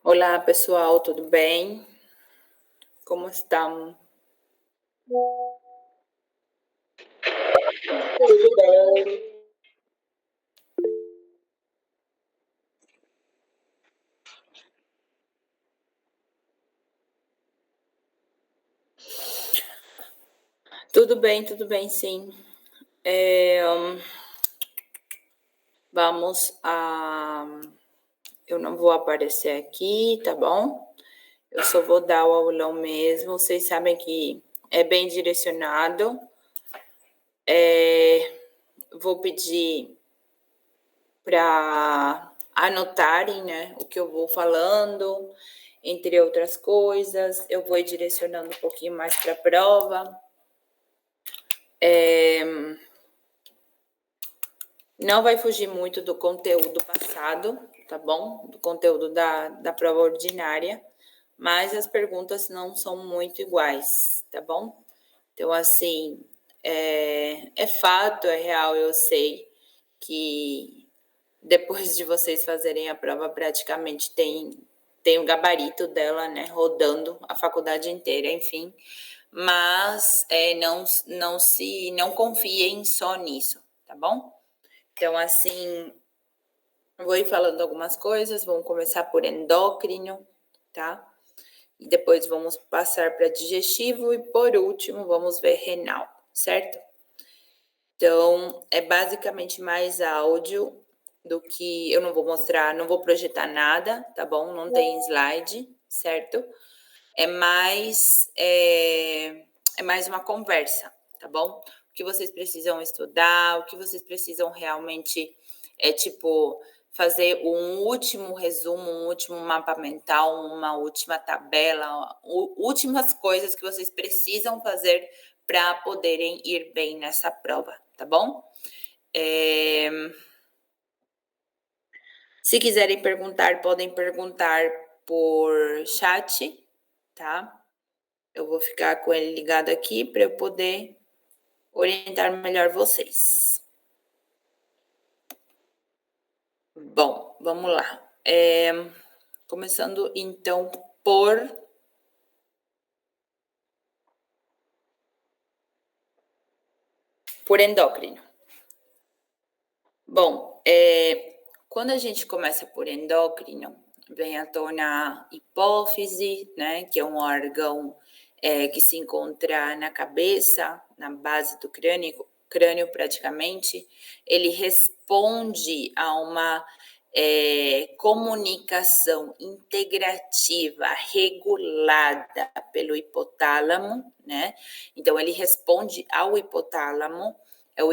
Olá, pessoal, tudo bem? Como estão? Tudo bem? Tudo bem, sim. Vamos a. Eu não vou aparecer aqui, tá bom? Eu só vou dar o aulão mesmo. Vocês sabem que é bem direcionado. Vou pedir para anotarem, né, o que eu vou falando, entre outras coisas. Eu vou ir direcionando um pouquinho mais para a prova. Não vai fugir muito do conteúdo passado, tá bom? Do conteúdo da prova ordinária, mas as perguntas não são muito iguais, tá bom? Então, assim, é fato, é real, eu sei que depois de vocês fazerem a prova, praticamente tem o gabarito dela, né? Rodando a faculdade inteira, enfim. Mas não confiem só nisso, tá bom? Então, assim, vou ir falando algumas coisas, vamos começar por endócrino, tá? E depois vamos passar para digestivo e por último vamos ver renal, certo? Então, é basicamente mais áudio do que eu não vou mostrar, não vou projetar nada, tá bom? Não tem slide, certo? É mais uma conversa, tá bom? O que vocês precisam estudar, o que vocês precisam realmente tipo fazer um último resumo, um último mapa mental, uma última tabela, últimas coisas que vocês precisam fazer para poderem ir bem nessa prova, tá bom? Se quiserem perguntar, podem perguntar por chat, tá? Eu vou ficar com ele ligado aqui para eu poder orientar melhor vocês. Bom, vamos lá. Começando então por endócrino. Bom, quando a gente começa por endócrino, vem à tona a hipófise, né, que é um órgão que se encontra na cabeça, na base do crânio praticamente. Ele responde a uma comunicação integrativa regulada pelo hipotálamo, né? Então, ele responde ao hipotálamo. É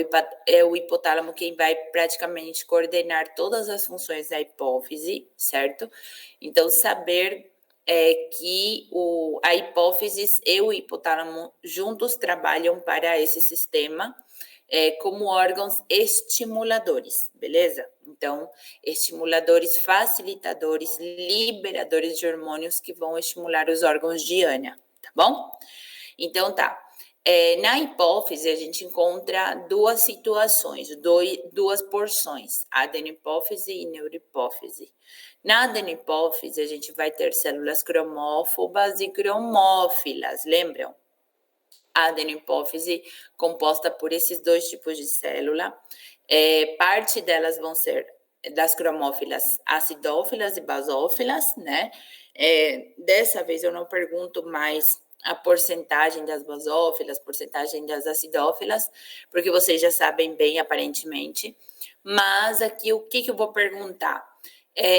o hipotálamo quem vai praticamente coordenar todas as funções da hipófise, certo? Então, saber que a hipófise e o hipotálamo juntos trabalham para esse sistema como órgãos estimuladores, beleza? Então, estimuladores, facilitadores, liberadores de hormônios que vão estimular os órgãos de Ana, tá bom? Então, tá. Na hipófise, a gente encontra duas situações, duas porções, adenopófise e neurohipófise. Na adenopófise, a gente vai ter células cromófobas e cromófilas, lembram? A adenopófise composta por esses dois tipos de célula. Parte delas vão ser das cromófilas acidófilas e basófilas, né? Dessa vez eu não pergunto mais a porcentagem das basófilas, porcentagem das acidófilas, porque vocês já sabem bem, aparentemente. Mas aqui, o que eu vou perguntar?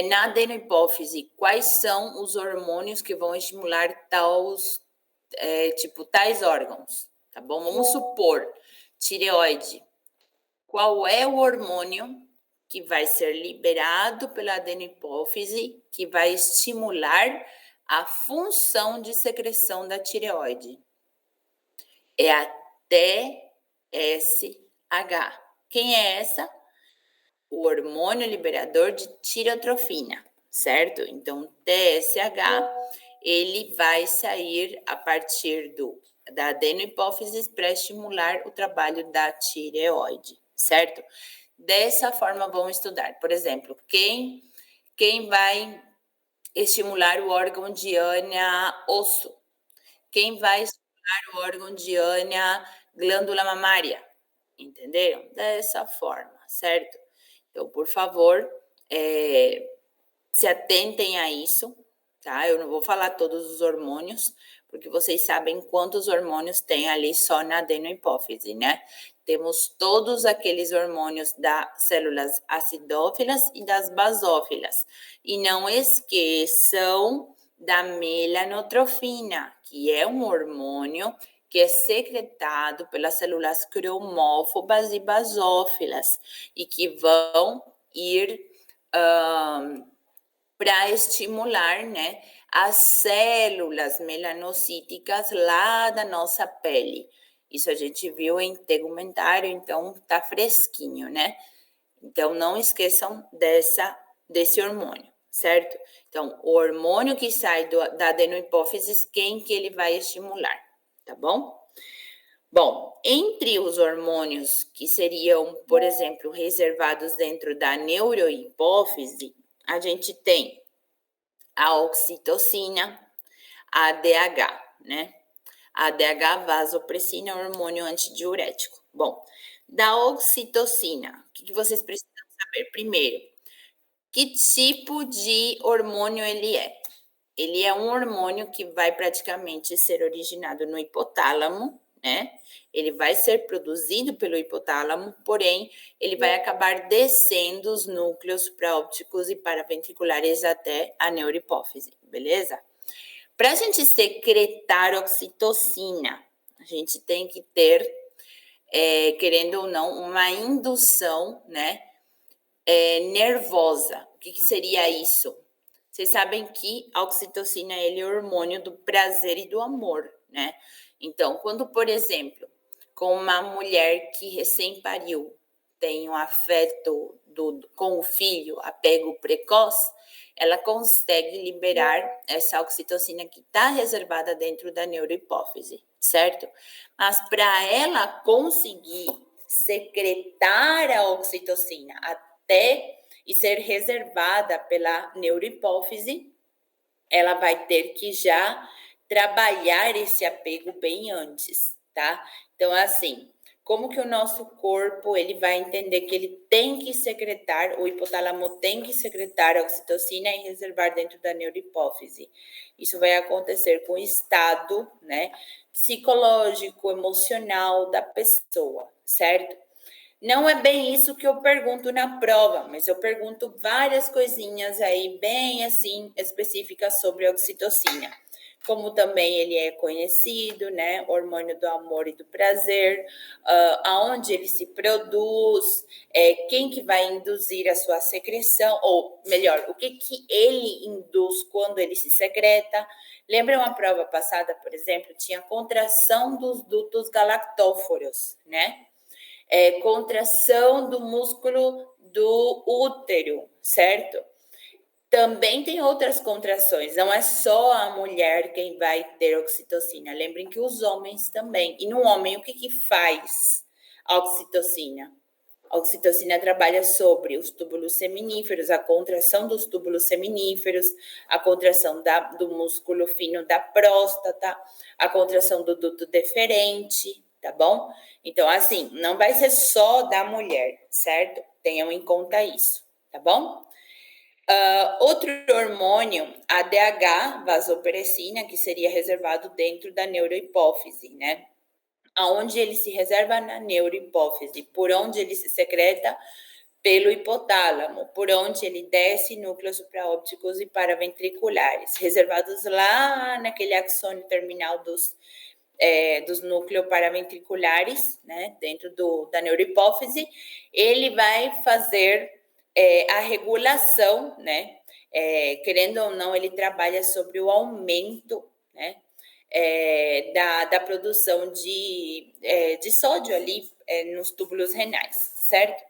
Na adenopófise, quais são os hormônios que vão estimular tais órgãos, tá bom? Vamos supor, tireoide. Qual é o hormônio que vai ser liberado pela adenopófise que vai estimular a função de secreção da tireoide? É a TSH. Quem é essa? O hormônio liberador de tireotrofina, certo? Então, TSH, ele vai sair a partir da adenopófise para estimular o trabalho da tireoide, certo? Dessa forma, vamos estudar. Por exemplo, quem vai estimular o órgão de Ana osso. Quem vai estimular o órgão de Ana glândula mamária. Entenderam? Dessa forma, certo? Então, por favor, se atentem a isso, tá? Eu não vou falar todos os hormônios, porque vocês sabem quantos hormônios tem ali só na adenohipófise, né? Temos todos aqueles hormônios das células acidófilas e das basófilas. E não esqueçam da melanotrofina, que é um hormônio que é secretado pelas células cromófobas e basófilas e que vão ir para estimular, né, as células melanocíticas lá da nossa pele. Isso a gente viu em tegumentário, então tá fresquinho, né? Então não esqueçam desse hormônio, certo? Então, o hormônio que sai da adenohipófise, quem que ele vai estimular, tá bom? Bom, entre os hormônios que seriam, por exemplo, reservados dentro da neurohipófise, a gente tem a oxitocina, a ADH, né? A ADH, vasopressina, hormônio antidiurético. Bom, da oxitocina, o que vocês precisam saber? Primeiro, que tipo de hormônio ele é? Ele é um hormônio que vai praticamente ser originado no hipotálamo, né? Ele vai ser produzido pelo hipotálamo, porém, ele vai acabar descendo os núcleos própticos e paraventriculares até a neurohipófise, beleza? Para a gente secretar oxitocina, a gente tem que ter, querendo ou não, uma indução, né? Nervosa. O que seria isso? Vocês sabem que a oxitocina ele é o hormônio do prazer e do amor, né? Então, quando, por exemplo, com uma mulher que recém pariu tem um afeto com o filho, apego precoce, ela consegue liberar essa oxitocina que está reservada dentro da neurohipófise, certo? Mas para ela conseguir secretar a oxitocina até e ser reservada pela neurohipófise, ela vai ter que já trabalhar esse apego bem antes, tá? Então, assim, como que o nosso corpo ele vai entender que ele tem que secretar, o hipotálamo tem que secretar a oxitocina e reservar dentro da neurohipófise. Isso vai acontecer com o estado, né, psicológico, emocional da pessoa, certo? Não é bem isso que eu pergunto na prova, mas eu pergunto várias coisinhas aí, bem assim, específicas sobre a oxitocina. Como também ele é conhecido, né? Hormônio do amor e do prazer, aonde ele se produz, quem que vai induzir a sua secreção, ou melhor, o que ele induz quando ele se secreta. Lembra uma prova passada, por exemplo, tinha contração dos dutos galactóforos, né? Contração do músculo do útero, certo? Também tem outras contrações, não é só a mulher quem vai ter oxitocina. Lembrem que os homens também. E no homem, o que faz a oxitocina? A oxitocina trabalha sobre os túbulos seminíferos, a contração dos túbulos seminíferos, a contração do músculo fino da próstata, a contração do duto deferente, tá bom? Então, assim, não vai ser só da mulher, certo? Tenham em conta isso, tá bom? Outro hormônio, ADH, vasopressina, que seria reservado dentro da neurohipófise, né? Aonde ele se reserva na neurohipófise, por onde ele se secreta pelo hipotálamo, por onde ele desce núcleos supraópticos e paraventriculares, reservados lá naquele axônio terminal dos núcleos paraventriculares, né, dentro da neurohipófise. Ele vai fazer a regulação, né, querendo ou não, ele trabalha sobre o aumento, né, da produção de sódio ali nos túbulos renais, certo?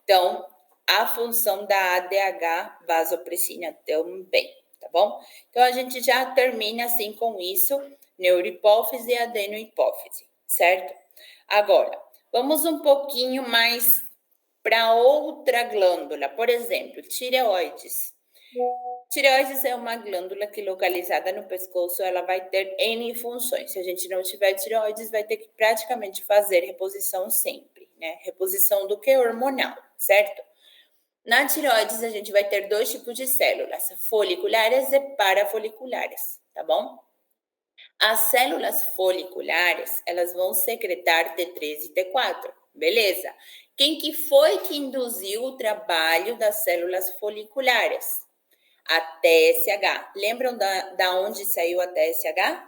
Então, a função da ADH vasopressina também, tá bom? Então, a gente já termina assim com isso, neurohipófise e adenohipófise, certo? Agora, vamos um pouquinho mais para outra glândula, por exemplo, tireoides. Tireoides é uma glândula que localizada no pescoço, ela vai ter N funções. Se a gente não tiver tireoides, vai ter que praticamente fazer reposição sempre, né? Reposição do que? Hormonal, certo? Na tireoides, a gente vai ter dois tipos de células, foliculares e parafoliculares, tá bom? As células foliculares, elas vão secretar T3 e T4, beleza? Quem que foi que induziu o trabalho das células foliculares? A TSH. Lembram da onde saiu a TSH?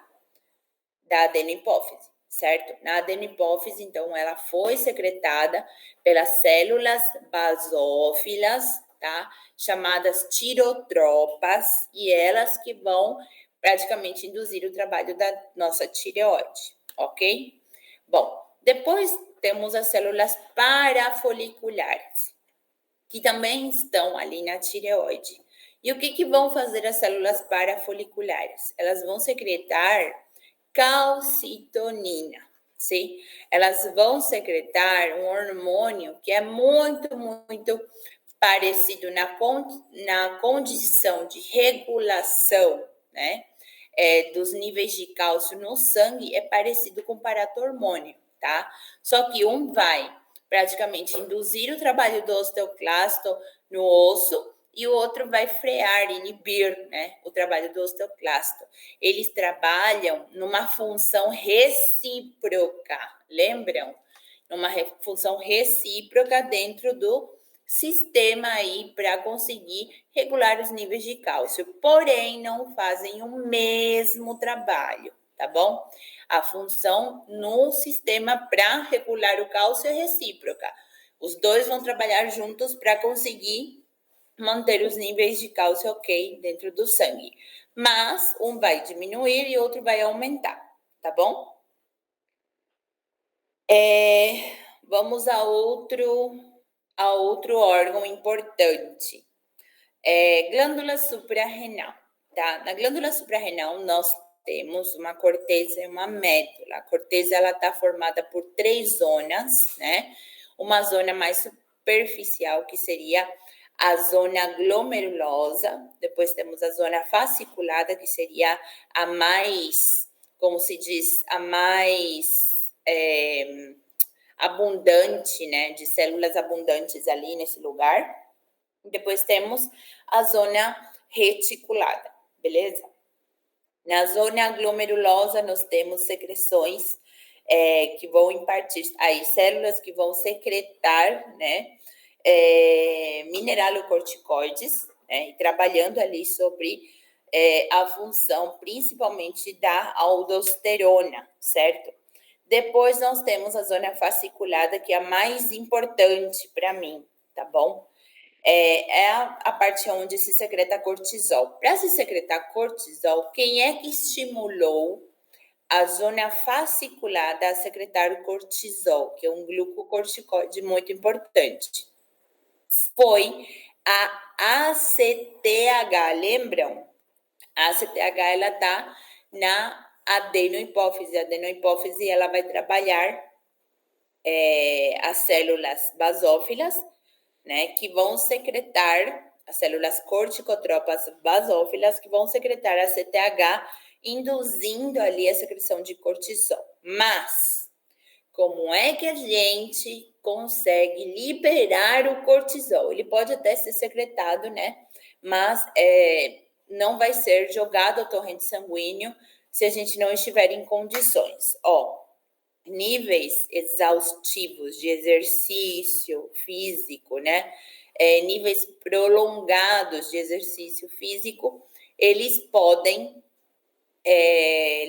Da adenohipófise, certo? Na adenohipófise, então, ela foi secretada pelas células basófilas, tá? Chamadas tirotropas, e elas que vão praticamente induzir o trabalho da nossa tireoide, ok? Bom, depois temos as células parafoliculares, que também estão ali na tireoide. E o que vão fazer as células parafoliculares? Elas vão secretar calcitonina, sim? Elas vão secretar um hormônio que é muito parecido na condição de regulação, né? Dos níveis de cálcio no sangue, é parecido com o paratormônio, tá? Só que um vai praticamente induzir o trabalho do osteoclasto no osso e o outro vai frear, inibir, né, o trabalho do osteoclasto. Eles trabalham numa função recíproca, lembram? Numa função recíproca dentro do sistema aí para conseguir regular os níveis de cálcio, porém não fazem o mesmo trabalho, tá bom? A função no sistema para regular o cálcio é recíproca. Os dois vão trabalhar juntos para conseguir manter os níveis de cálcio ok dentro do sangue. Mas um vai diminuir e outro vai aumentar, tá bom? Vamos a outro órgão importante. Glândula suprarrenal, tá? Na glândula suprarrenal, nós temos uma corteza e uma médula. A corteza, ela tá formada por 3 zonas, né? Uma zona mais superficial, que seria a zona glomerulosa. Depois temos a zona fasciculada, que seria a mais, como se diz, a mais abundante, né? De células abundantes ali nesse lugar. Depois temos a zona reticulada, beleza? Na zona glomerulosa, nós temos secreções que vão impartir, aí células que vão secretar, né, mineralocorticoides, né, e trabalhando ali sobre a função principalmente da aldosterona, certo? Depois nós temos a zona fasciculada, que é a mais importante para mim, tá bom? A parte onde se secreta cortisol. Para se secretar cortisol, quem é que estimulou a zona fasciculada a secretar o cortisol, que é um glucocorticoide muito importante? Foi a ACTH, lembram? A ACTH, ela está na adenohipófise. A adenohipófise, ela vai trabalhar as células basófilas, né, que vão secretar, as células corticotropas basófilas, que vão secretar a CTH, induzindo ali a secreção de cortisol. Mas, como é que a gente consegue liberar o cortisol? Ele pode até ser secretado, né, mas não vai ser jogado ao torrente sanguíneo se a gente não estiver em condições. Níveis exaustivos de exercício físico, né? Níveis prolongados de exercício físico, eles podem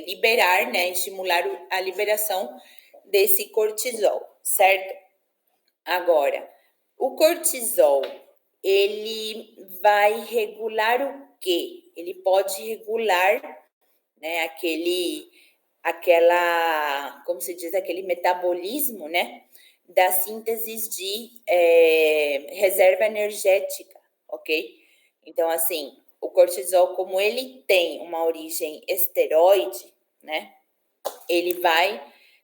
liberar, né? Estimular a liberação desse cortisol, certo? Agora, o cortisol, ele vai regular o quê? Ele pode regular, né, como se diz, aquele metabolismo, né, da síntese de reserva energética, ok? Então, assim, o cortisol, como ele tem uma origem esteroide, né, ele vai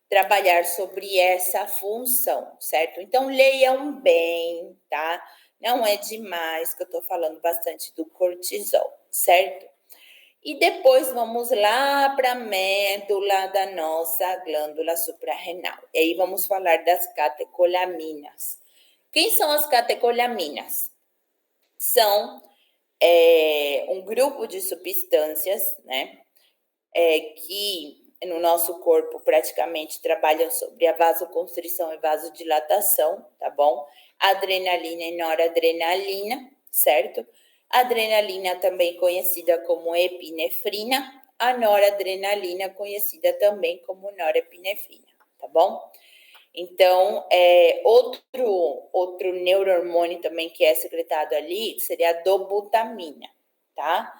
trabalhar sobre essa função, certo? Então, leiam bem, tá? Não é demais que eu tô falando bastante do cortisol. certo? E depois vamos lá para a médula da nossa glândula suprarrenal. E aí vamos falar das catecolaminas. Quem são as catecolaminas? São um grupo de substâncias, né, que no nosso corpo praticamente trabalham sobre a vasoconstrição e vasodilatação, tá bom? Adrenalina e noradrenalina, certo? Adrenalina também conhecida como epinefrina, a noradrenalina conhecida também como norepinefrina, tá bom? Então, outro neurohormônio também que é secretado ali seria a dobutamina, tá?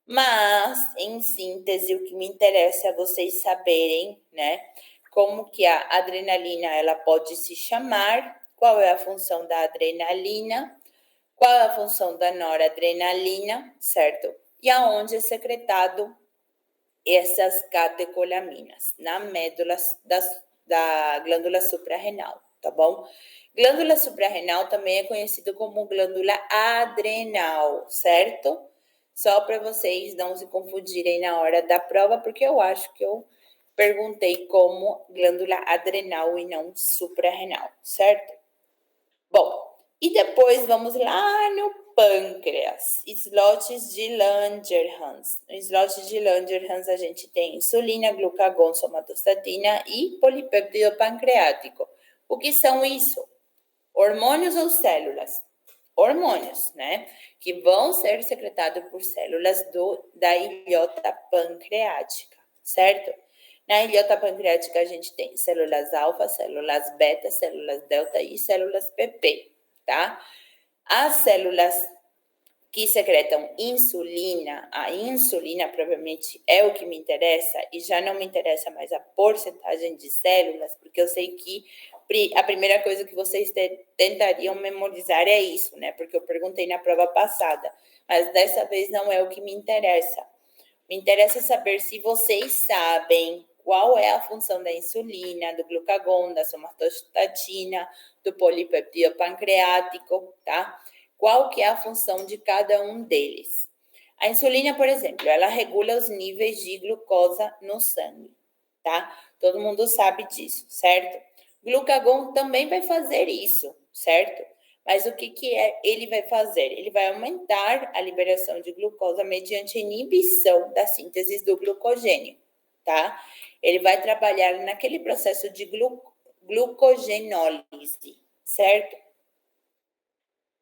Mas, em síntese, o que me interessa é vocês saberem, né, como que a adrenalina, ela pode se chamar, qual é a função da adrenalina, qual é a função da noradrenalina, certo? E aonde é secretado essas catecolaminas, na médula da glândula suprarrenal, tá bom? Glândula suprarrenal também é conhecido como glândula adrenal, certo? Só para vocês não se confundirem na hora da prova, porque eu acho que eu perguntei como glândula adrenal e não suprarrenal, certo? Bom, e depois vamos lá no pâncreas, slots de Langerhans. No slot de Langerhans a gente tem insulina, glucagon, somatostatina e polipéptido pancreático. O que são isso? Hormônios ou células? Hormônios, né? Que vão ser secretados por células da ilhota pancreática, certo? Na ilhota pancreática a gente tem células alfa, células beta, células delta e células PP, tá? As células que secretam insulina, a insulina provavelmente é o que me interessa e já não me interessa mais a porcentagem de células, porque eu sei que a primeira coisa que vocês tentariam memorizar é isso, né? Porque eu perguntei na prova passada, mas dessa vez não é o que me interessa. Me interessa saber se vocês sabem qual é a função da insulina, do glucagon, da somatostatina, do polipeptídeo pancreático, tá? Qual que é a função de cada um deles? A insulina, por exemplo, ela regula os níveis de glucosa no sangue, tá? Todo mundo sabe disso, certo? Glucagon também vai fazer isso, certo? Mas o que ele vai fazer? Ele vai aumentar a liberação de glucosa mediante a inibição da síntese do glucogênio, tá? Ele vai trabalhar naquele processo de glucogenólise, certo?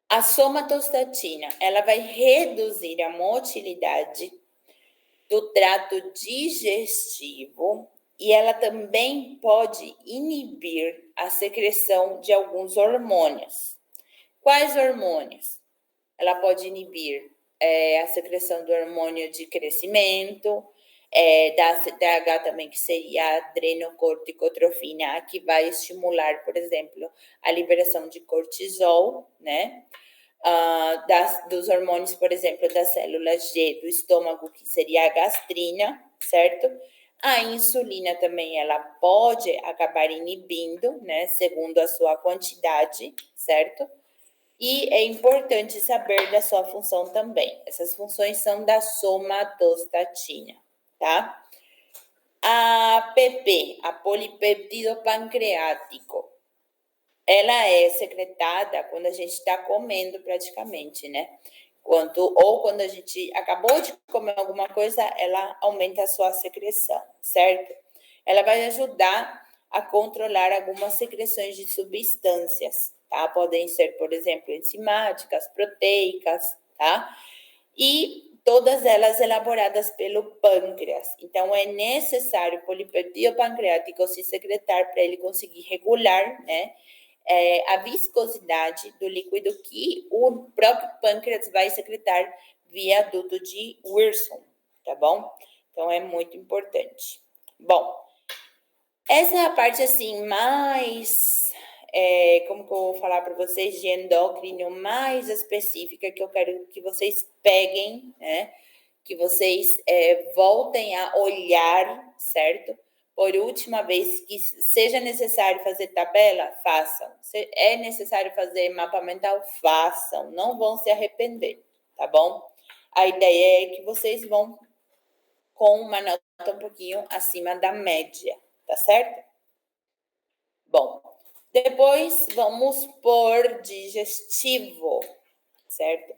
A somatostatina, ela vai reduzir a motilidade do trato digestivo e ela também pode inibir a secreção de alguns hormônios. Quais hormônios? Ela pode inibir a secreção do hormônio de crescimento, da ACTH também, que seria a adrenocorticotrofina, que vai estimular, por exemplo, a liberação de cortisol, né? Dos hormônios, por exemplo, das células G do estômago, que seria a gastrina, certo? A insulina também, ela pode acabar inibindo, né, segundo a sua quantidade, certo? E é importante saber da sua função também. Essas funções são da somatostatina, tá? A PP, a polipeptídeo pancreático, ela é secretada quando a gente está comendo praticamente, né? Quando a gente acabou de comer alguma coisa, ela aumenta a sua secreção, certo? Ela vai ajudar a controlar algumas secreções de substâncias, tá? Podem ser, por exemplo, enzimáticas, proteicas, tá? E todas elas elaboradas pelo pâncreas. Então, é necessário o polipeptídeo pancreático se secretar para ele conseguir regular, né? A viscosidade do líquido que o próprio pâncreas vai secretar via duto de Wilson, tá bom? Então, é muito importante. Bom, essa é a parte, assim, mais, como que eu vou falar para vocês, de endócrino mais específica que eu quero que vocês peguem, né? Que vocês voltem a olhar, certo? Por última vez, que seja necessário fazer tabela, façam. Se é necessário fazer mapa mental, façam. Não vão se arrepender, tá bom? a ideia é que vocês vão com uma nota um pouquinho acima da média, tá certo? Bom, depois vamos por digestivo, certo?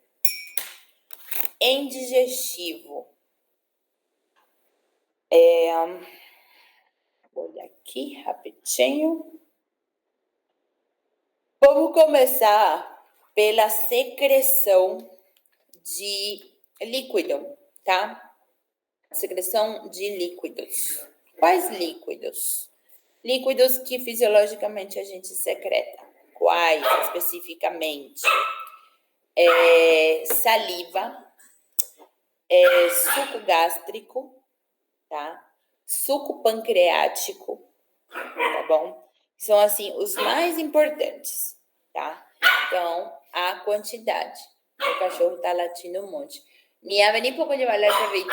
Em digestivo, vou olhar aqui rapidinho. Vamos começar pela secreção de líquido, tá? Secreção de líquidos. Quais líquidos? Líquidos que fisiologicamente a gente secreta. Quais especificamente? Saliva, suco gástrico, tá? Suco pancreático, tá bom? São, assim, os mais importantes, tá? Então, a quantidade. O cachorro tá latindo um monte. Mia, vení pouco de valer, perrito.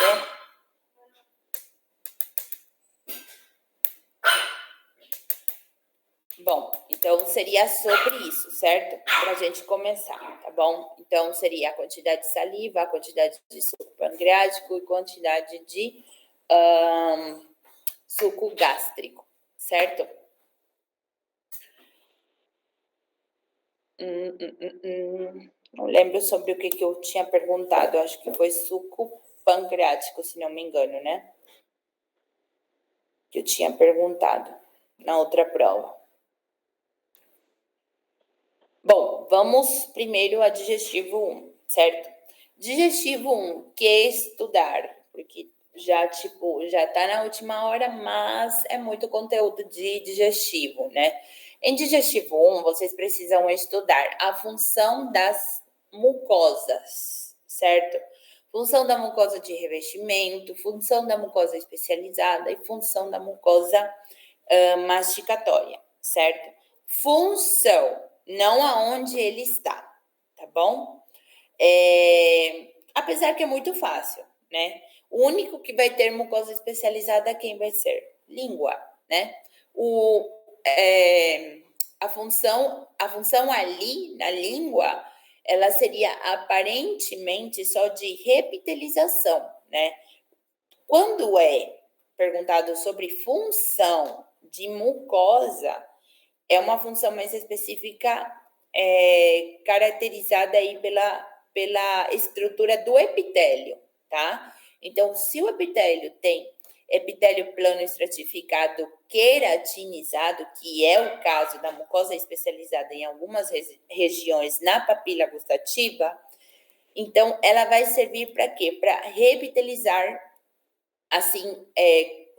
Bom, então seria sobre isso, certo? Para a gente começar, tá bom? Então seria a quantidade de saliva, a quantidade de suco pancreático e quantidade de suco gástrico, certo? Não lembro sobre o que eu tinha perguntado, acho que foi suco pancreático, se não me engano, né? Que eu tinha perguntado na outra prova. Bom, vamos primeiro a digestivo 1, certo? Digestivo 1, que é estudar, porque já tá na última hora, mas é muito conteúdo de digestivo, né? Em digestivo 1, vocês precisam estudar a função das mucosas, certo? Função da mucosa de revestimento, função da mucosa especializada e função da mucosa masticatória, certo? Função, não aonde ele está, tá bom? Apesar que é muito fácil, né? O único que vai ter mucosa especializada, quem vai ser? Língua, né? A função ali na língua, ela seria aparentemente só de repitelização, né? Quando é perguntado sobre função de mucosa, é uma função mais específica, caracterizada aí pela estrutura do epitélio, tá? Então, se o epitélio tem epitélio plano estratificado queratinizado, que é o caso da mucosa especializada em algumas regiões na papila gustativa, então ela vai servir para quê? Para revitalizar, assim,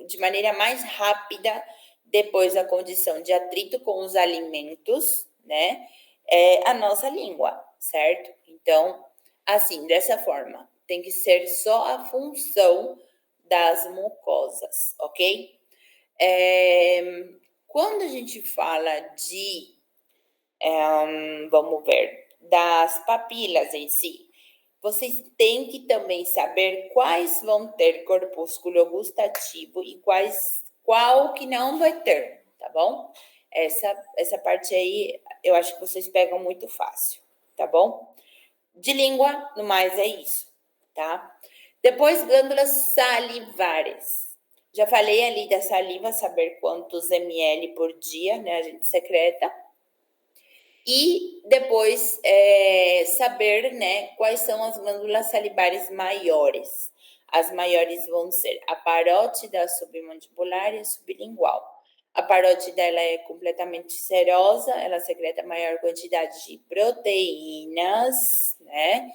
de maneira mais rápida, depois da condição de atrito com os alimentos, né? A nossa língua, certo? Então, assim, dessa forma, tem que ser só a função das mucosas, ok? Quando a gente fala de, vamos ver, das papilas em si, vocês têm que também saber quais vão ter corpúsculo gustativo e qual que não vai ter, tá bom? Essa parte aí, eu acho que vocês pegam muito fácil, tá bom? De língua, no mais é isso, tá? Depois, glândulas salivares. Já falei ali da saliva, saber quantos ml por dia, né, a gente secreta. E depois saber, né, quais são as glândulas salivares maiores. As maiores vão ser a parótida submandibular e a sublingual. A parótida ela é completamente serosa, ela secreta maior quantidade de proteínas, né?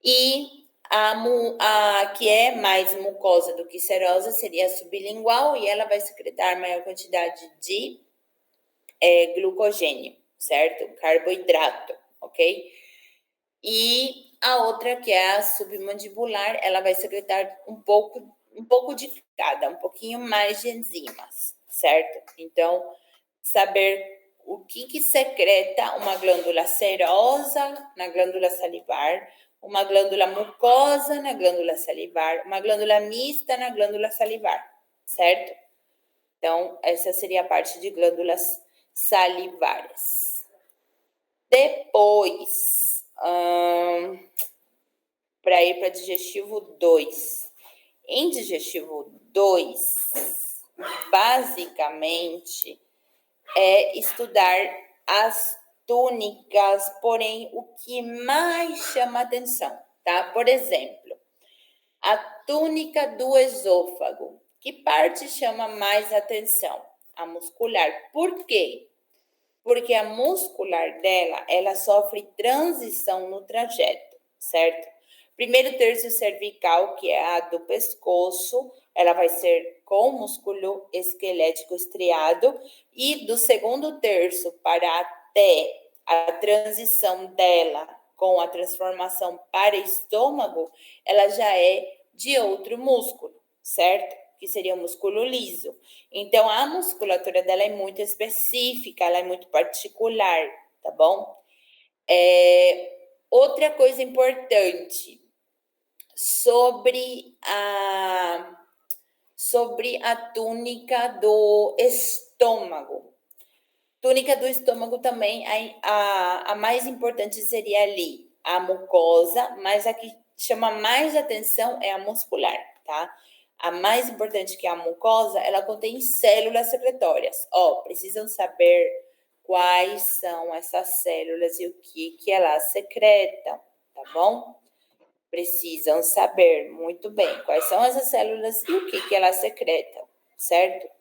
E a que é mais mucosa do que serosa seria a sublingual e ela vai secretar maior quantidade de glucogênio, certo? Carboidrato, ok? E a outra, que é a submandibular, ela vai secretar um pouco de cada, um pouquinho mais de enzimas, certo? Então, saber o que secreta uma glândula serosa na glândula salivar, uma glândula mucosa na glândula salivar, uma glândula mista na glândula salivar, certo? Então, essa seria a parte de glândulas salivares. Depois, para ir para digestivo 2. Em digestivo 2, basicamente, é estudar as túnicas, porém, o que mais chama atenção, tá? Por exemplo, a túnica do esôfago. Que parte chama mais atenção? A muscular. Por quê? Porque a muscular dela, ela sofre transição no trajeto, certo? Primeiro terço cervical, que é a do pescoço, ela vai ser com músculo esquelético estriado, e do segundo terço para até a transição dela com a transformação para estômago, ela já é de outro músculo, certo? Que seria o músculo liso. Então, a musculatura dela é muito específica, ela é muito particular, tá bom? Outra coisa importante sobre a túnica do estômago. Túnica do estômago também, a mais importante seria ali a mucosa, mas a que chama mais atenção é a muscular, tá? A mais importante que é a mucosa, ela contém células secretórias. Precisam saber quais são essas células e o que elas secretam, tá bom? Precisam saber muito bem quais são essas células e o que elas secretam, certo?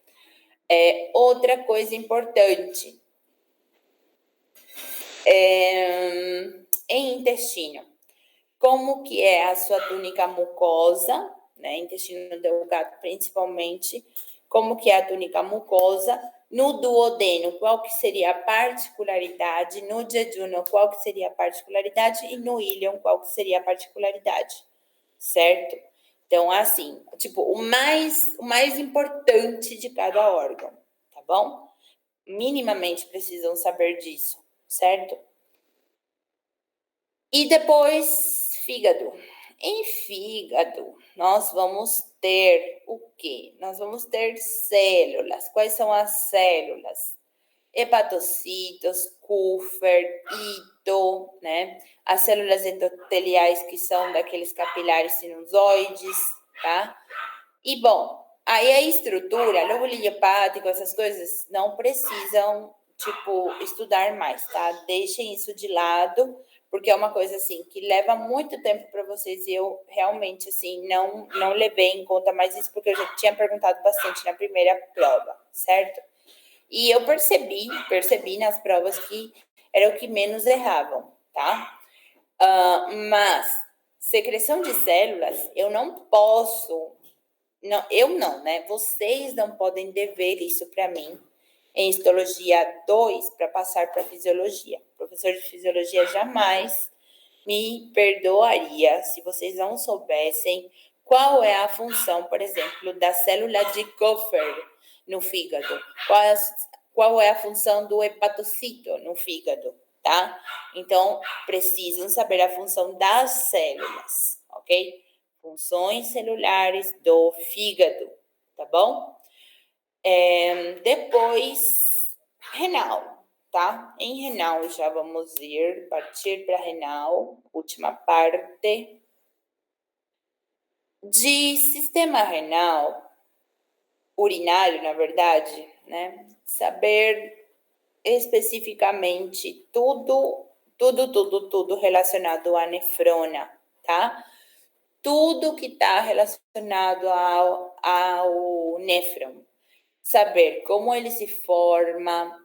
Outra coisa importante, em intestino, como que é a sua túnica mucosa, né? Intestino delgado principalmente, como que é a túnica mucosa, no duodeno, qual que seria a particularidade, no jejuno, qual que seria a particularidade, e no íleon, qual que seria a particularidade, certo? Então, assim, tipo, o mais importante de cada órgão, tá bom? Minimamente precisam saber disso, certo? E depois, fígado. Em fígado, nós vamos ter o quê? Nós vamos ter células. Quais são as células? Hepatocitos, Kupffer, Ito, né? As células endoteliais, que são daqueles capilares sinusoides, tá? E, bom, aí a estrutura, lóbulo hepático, essas coisas, não precisam, estudar mais, tá? Deixem isso de lado, porque é uma coisa, assim, que leva muito tempo para vocês e eu realmente, assim, não levei em conta mais isso, porque eu já tinha perguntado bastante na primeira prova, certo? E eu percebi nas provas que era o que menos erravam, tá? Mas secreção de células, eu não posso, não, eu não, né? Vocês não podem dever isso para mim em histologia 2 para passar para fisiologia. O professor de fisiologia jamais me perdoaria se vocês não soubessem qual é a função, por exemplo, da célula de Kupffer no fígado, qual é a função do hepatocito no fígado, tá? Então, precisam saber a função das células, ok? Funções celulares do fígado, tá bom? Depois, renal, tá? Em renal já vamos partir para renal, última parte. De sistema renal, urinário, na verdade, né? Saber especificamente tudo relacionado à nefrona, tá? Tudo que está relacionado ao néfron. Saber como ele se forma,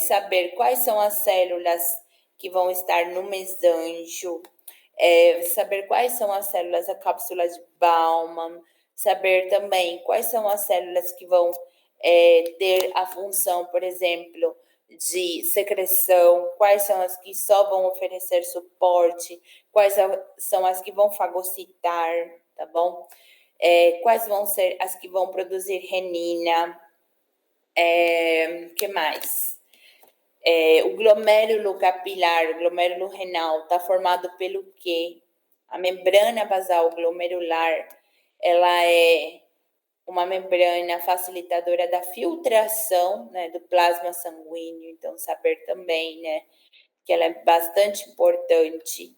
saber quais são as células que vão estar no mesanjo, saber quais são as células da cápsula de Bowman, saber também quais são as células que vão ter a função, por exemplo, de secreção, quais são as que só vão oferecer suporte, quais são as que vão fagocitar, tá bom? Quais vão ser as que vão produzir renina, que mais? O glomérulo capilar, o glomérulo renal, está formado pelo quê? A membrana basal glomerular, ela é uma membrana facilitadora da filtração, né, do plasma sanguíneo, então saber também, né, que ela é bastante importante.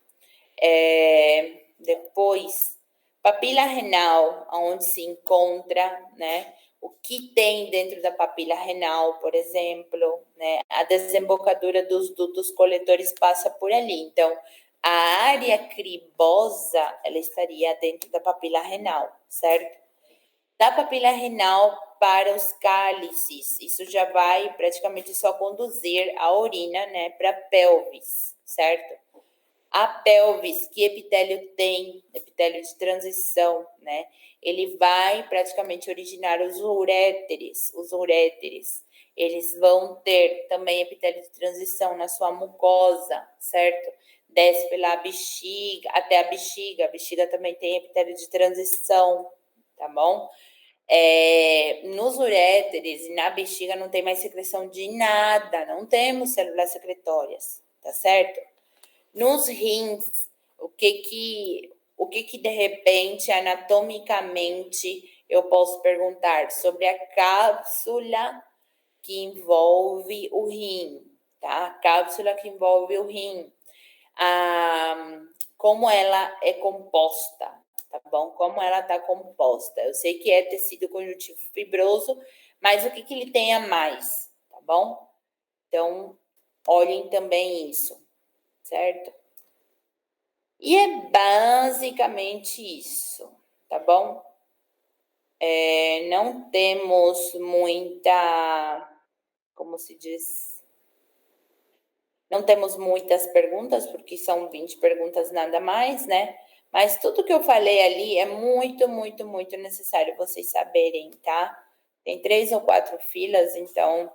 Depois, papila renal, onde se encontra, né? O que tem dentro da papila renal, por exemplo, né? A desembocadura dos dutos coletores passa por ali. Então, a área cribosa, ela estaria dentro da papila renal, certo? Da papila renal para os cálices, isso já vai praticamente só conduzir a urina, né, para a pelvis, certo? A pelvis, que epitélio tem? Epitélio de transição, né? Ele vai praticamente originar os uréteres. Os uréteres, eles vão ter também epitélio de transição na sua mucosa, certo? Desce pela bexiga, até a bexiga também tem epitélio de transição, tá bom? Nos uréteres e na bexiga não tem mais secreção de nada, não temos células secretórias, tá certo? Nos rins, o que de repente, anatomicamente, eu posso perguntar sobre a cápsula que envolve o rim, tá? A cápsula que envolve o rim. Como ela é composta, tá bom? Como ela tá composta. Eu sei que é tecido conjuntivo fibroso, mas o que ele tem a mais, tá bom? Então, olhem também isso, certo? E é basicamente isso, tá bom? Não temos muita, como se diz? Não temos muitas perguntas, porque são 20 perguntas nada mais, né? Mas tudo que eu falei ali é muito, muito, muito necessário vocês saberem, tá? Tem 3 ou 4 filas, então,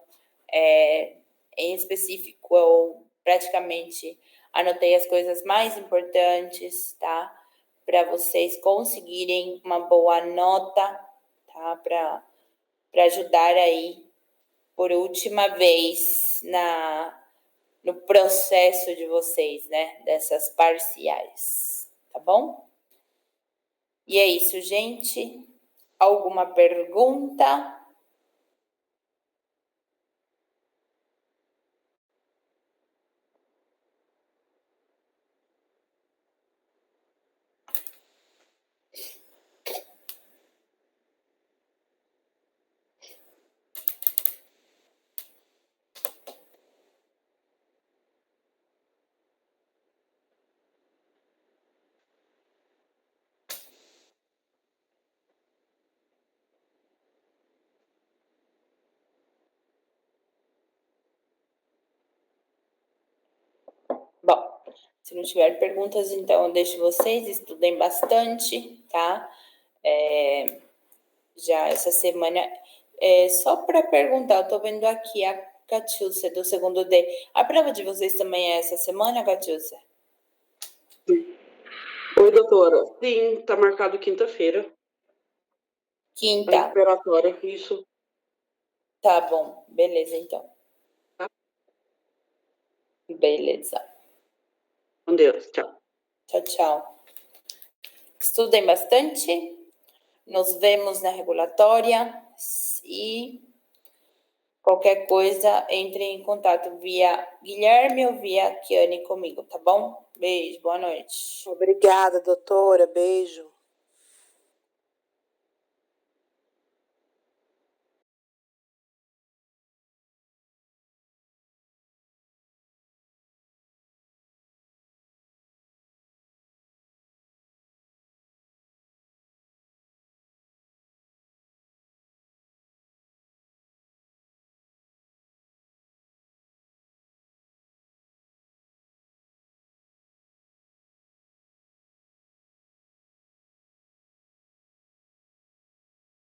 em específico, eu praticamente anotei as coisas mais importantes, tá? Para vocês conseguirem uma boa nota, tá? Para ajudar aí por última vez no processo de vocês, né? Dessas parciais, tá bom? E é isso, gente. Alguma pergunta? Bom, se não tiver perguntas, então eu deixo vocês, estudem bastante, tá? Já essa semana, só para perguntar, eu tô vendo aqui a Catiúcia do segundo D. A prova de vocês também é essa semana, Catiúcia? Oi, doutora. Sim, tá marcado quinta-feira. Quinta. A respiratória, isso. Tá bom, beleza então. Tá. Beleza. Com Deus, tchau. Tchau, tchau. Estudem bastante. Nos vemos na regulatória e qualquer coisa, entre em contato via Guilherme ou via Kiane comigo, tá bom? Beijo, boa noite. Obrigada, doutora. Beijo.